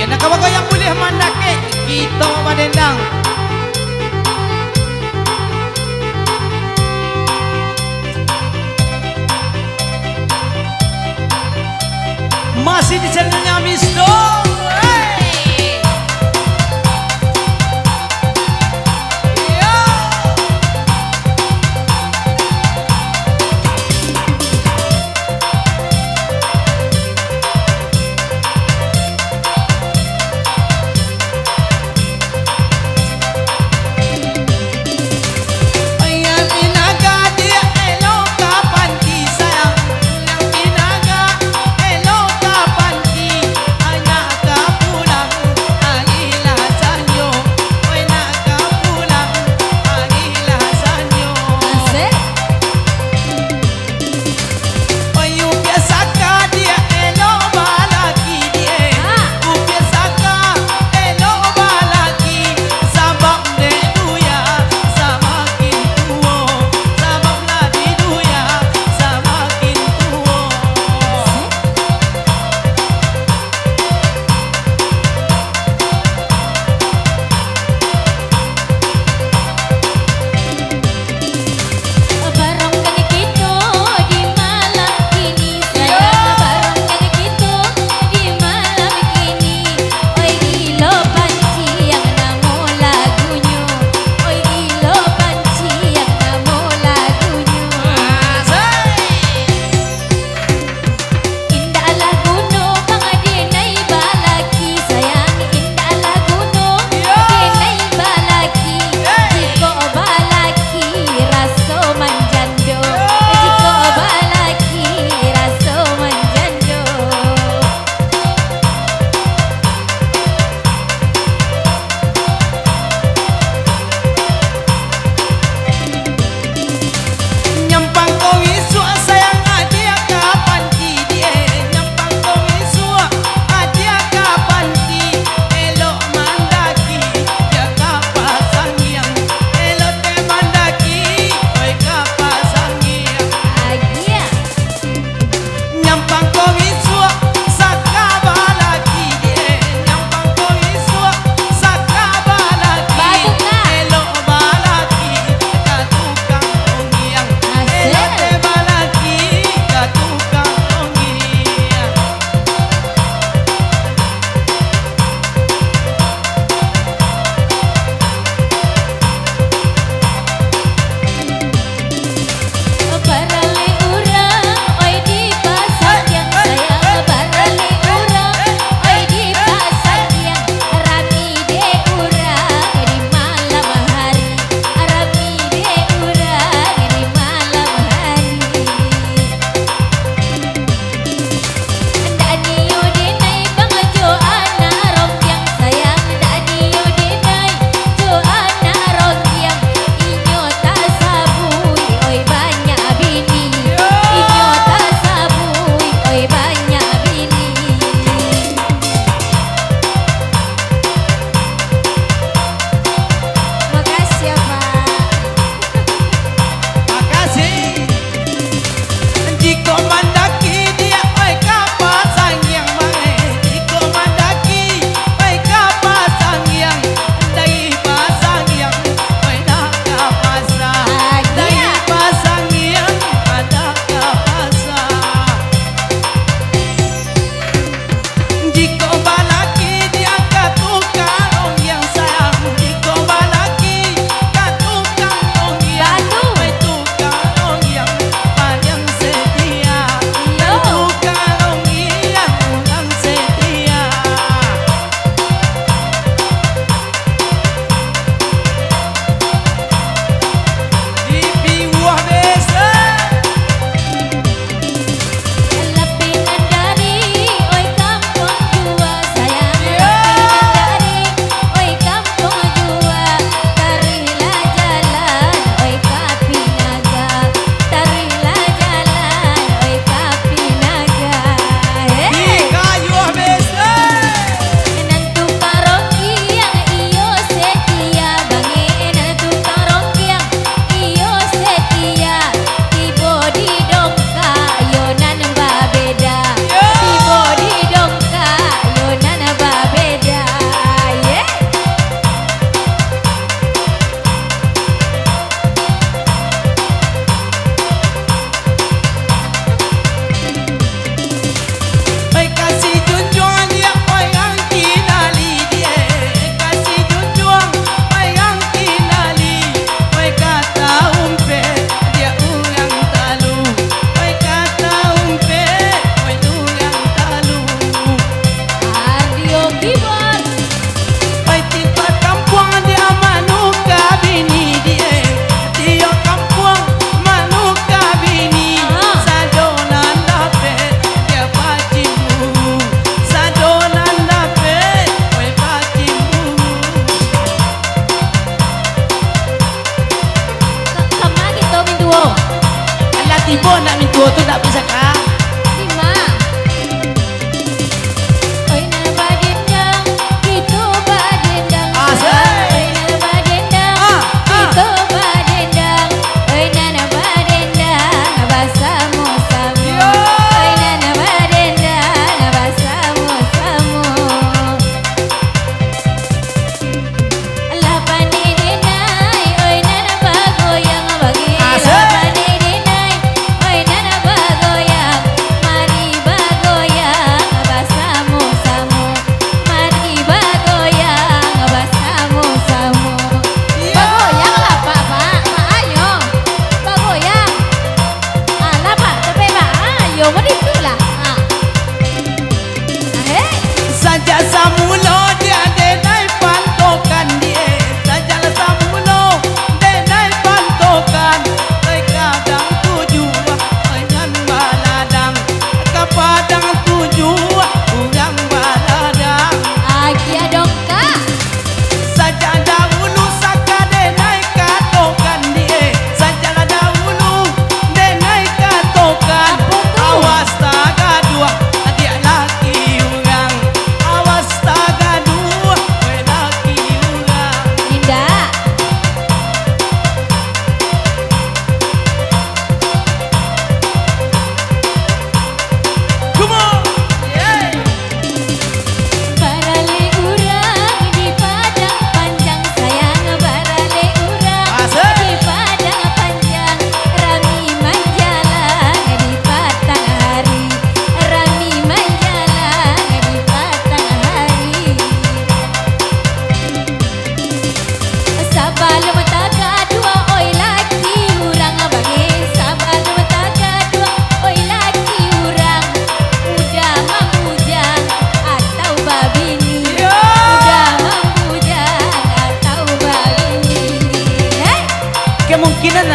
Nakabago yang boleh mandake kita madendang. Masih di channelnya Miss Dong.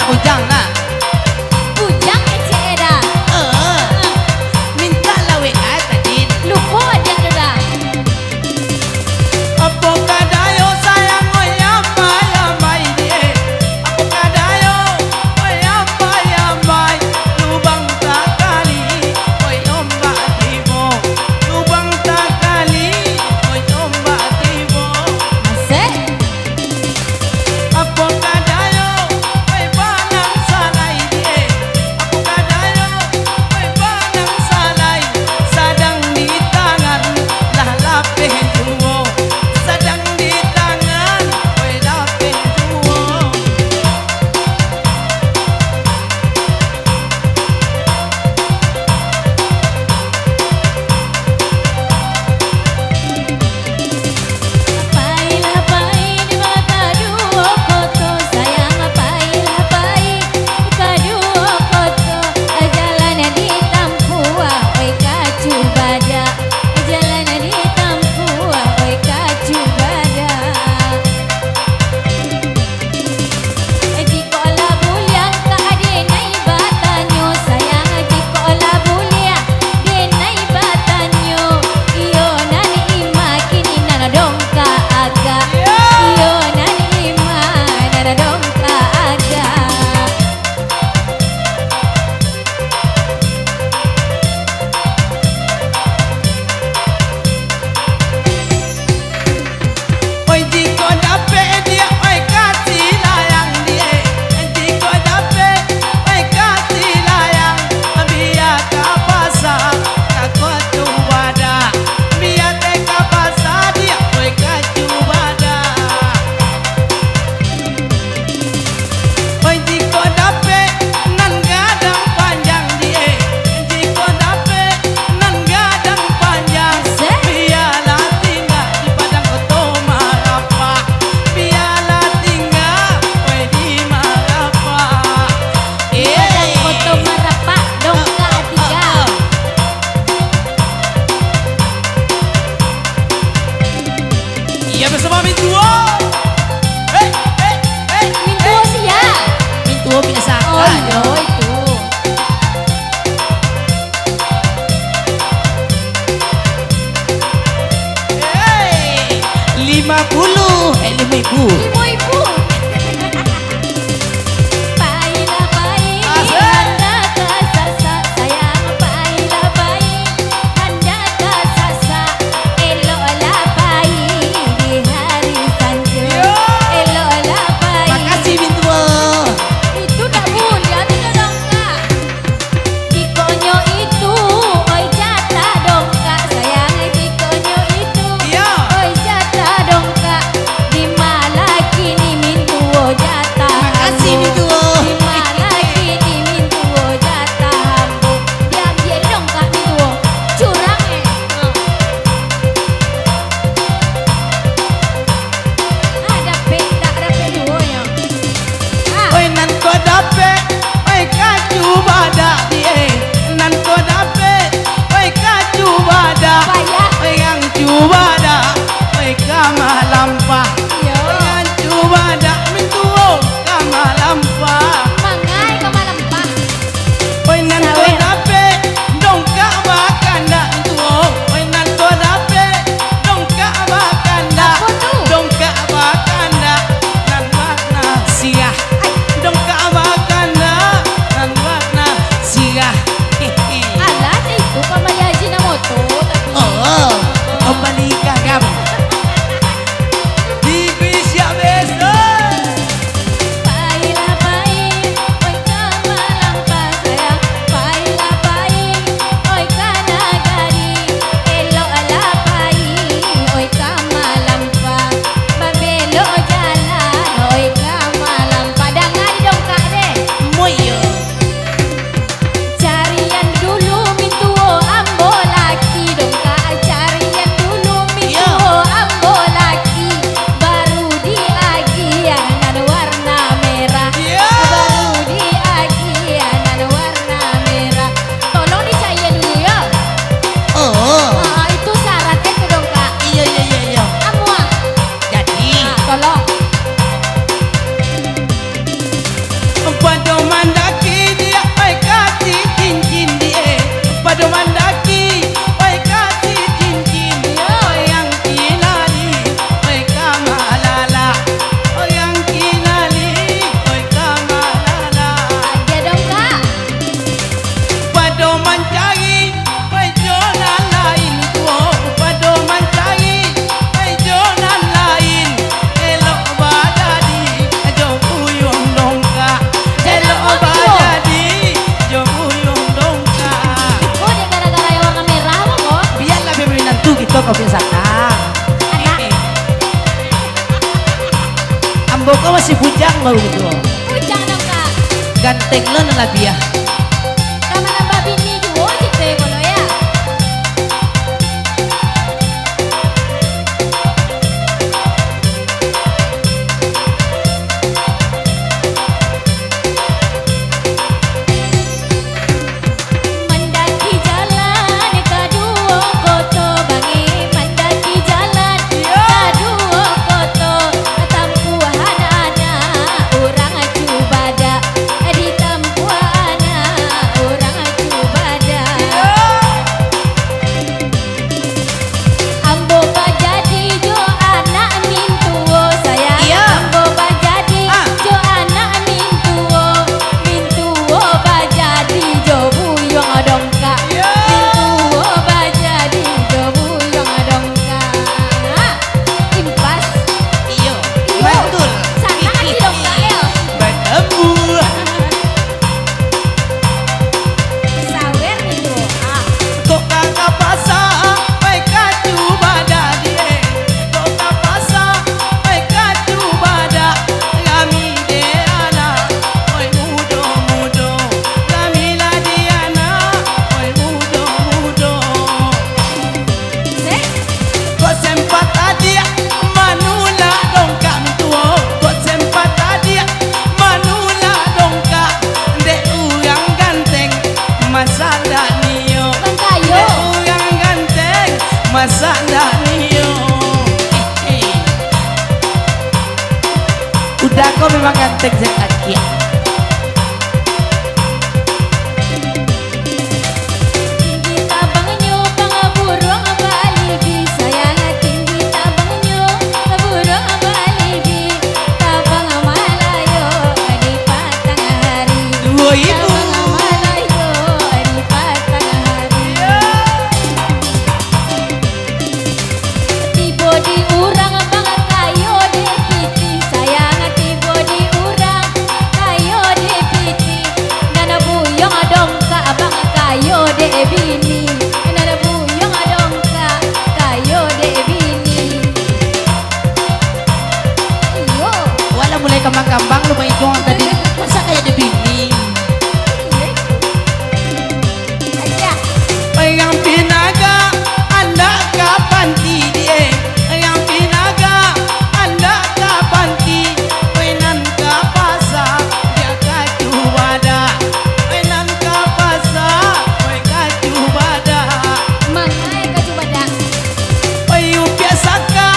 nak ujang nak. Ujang Eda. Minta lah WA tadi. Lupa dia dah. Apa kadayo sayang oi amai amai dia. Apa kadayo oi amai amai. Lubang tak kali oi ombak tibo. Lubang tak kali oi ombak tibo. Masih? Apa kadayo oi banang salai dia. Apa kadayo oi banang salai. Sadang di tangan lah lapeh juwo. Sadang di tangan oi lapeh juwo. Apailah pai di mata dua koto sayang apailah pai kadua koto jalan di tampua oi kacu bada jalan di tampua oi kacu bada jika olah bulian ka adenai batanyo sayang jika olah bulian denai batanyo iyo nani ima kini nana dongka aga iyo nani ima nana dongka aga Oi jiko dapet dia oi kasih layang dia. Jiko dapet oi kasih layang. Biar ka pasar takut tu wada. Biar te ka pasar dia oi kacu wada. Oi jiko dapet nan gadang panjang dia. Jiko dapet nan gadang panjang. Biarlah tinggal di padang koto marapa. Biarlah tinggal oi di marapa. padang koto marapa dongka tiga Iya bersama Mintuo. mintu sia Mintuo biasa oh kan. yo itu Hey, 50 5.000. ibu-ibu pailah pai Asik. anda kasasa sayang pailah pai anda kasasa eloklah pai di hari sanjo Yo. eloklah pai Makasih Mintuo. itu tak boleh tidak dongka dikonyo itu oi jatah dongka sayang dikonyo itu Iya. oi jatah dongka di malaki gitu kopi sakang. Ambo kau masih bujang baru gitu. Bujang dong kak. Ganteng lo nelabi ya. Kamu nambah bini juga gitu ya kalau ya. Mendaki jalan kedua koto bangi, mendaki jalan kedua koto, tampuan anak orang cubada, di tampuan anak orang cubada. Ambo jadi jo anak mintuo sayang. Iya. Ambo jadi jo anak mintuo jadi jo buyong dongka. Mintuo jadi jo buyong dongka. Impas. Iyo, Iyo. betul. Sana hati dongka el. Bertemu. Sawer nih jo. Kok kakak pasang, mereka cubada dia. Kok kakak pasang, mereka cubada. Kami dia anak, oi mudo. Kami lah dia anak, oi mudo. Sek. Kok sempat tadi manula dongkak tuo. Kok sempat tadi manula dongkak. Dek urang ganteng, masalah nio. Bang Kayo. Orang ganteng masa Danio. Udah kau memang ganteng sekali. Tinggi tabangnya burung balibi sayang, tinggi tabangnya burung balibi, tabang Malayo di patang hari. Dua ibu. Tabang Malayo di patang hari. Tibo di urang bang kayo de piti sayang, tibo di urang kayo de piti, nana buyong dongka bang kayo de bini, nana buyong dongka kayo de bini. Iyo. Wala mulai kambang-kambang lu main doang tadi. Masa kayak di bini. Aja. Yang pinaga anak kapan dia. Yang pinaga anak kapan ti. Wenan ka pasar dia kacu bada. Wenan ka pasar we kacu bada. Mangai kacubada. Ayu biasaka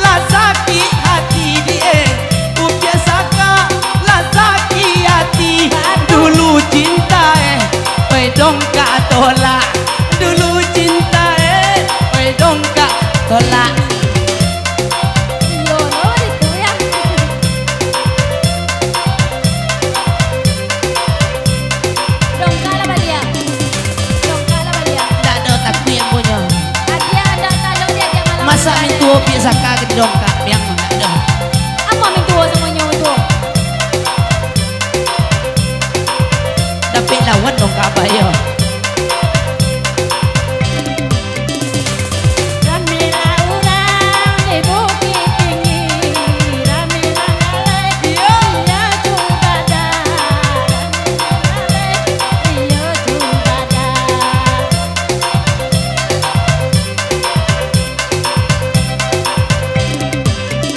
la sakit hati dia. Biasaka la sakit hati. Dulu cinta we dongkak tolak. Dulu cinta we dongkak tolak. Iyo no itu ya. Dongka lah balia. Dongka lah balia. Tak ada tapi yang punya. Adia ada talong dia dia malam. Masa itu biasa kaget dongkak yang tak ada. Apa mintuo semuanya itu? Tapi lawan dongkak bayo. Ramila urang di bukit tinggi, ramila ngalai iya cubada, ramila ngalai iya cubada.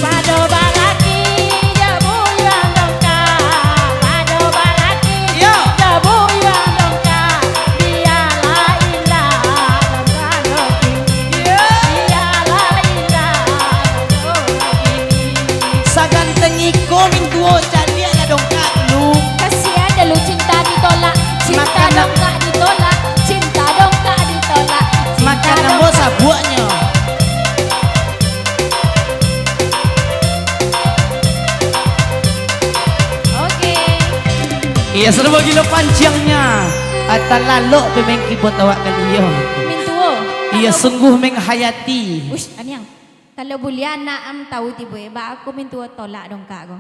Pado balaki jabuyang dongka, pado balaki Yo. jabuyang dongka, biarlah indah dongka tinggi. Biarlah indah dongka tinggi. Saganteng iko mintuo cali ada dongkak lu. Kasihan dah lu cinta ditolak, cinta Makan- dongka ditolak, cinta dongka ditolak, cinta Makan dongka- ambo sabuaknya. Oke. Iya seru gila pancangnya. Ata lalok pemain keyboard awak kali yo. Mintuo. Iya sungguh menghayati. Ush, anyang. Kalau bulian na am tahu tibo ba aku mintuo tolak dongka ko.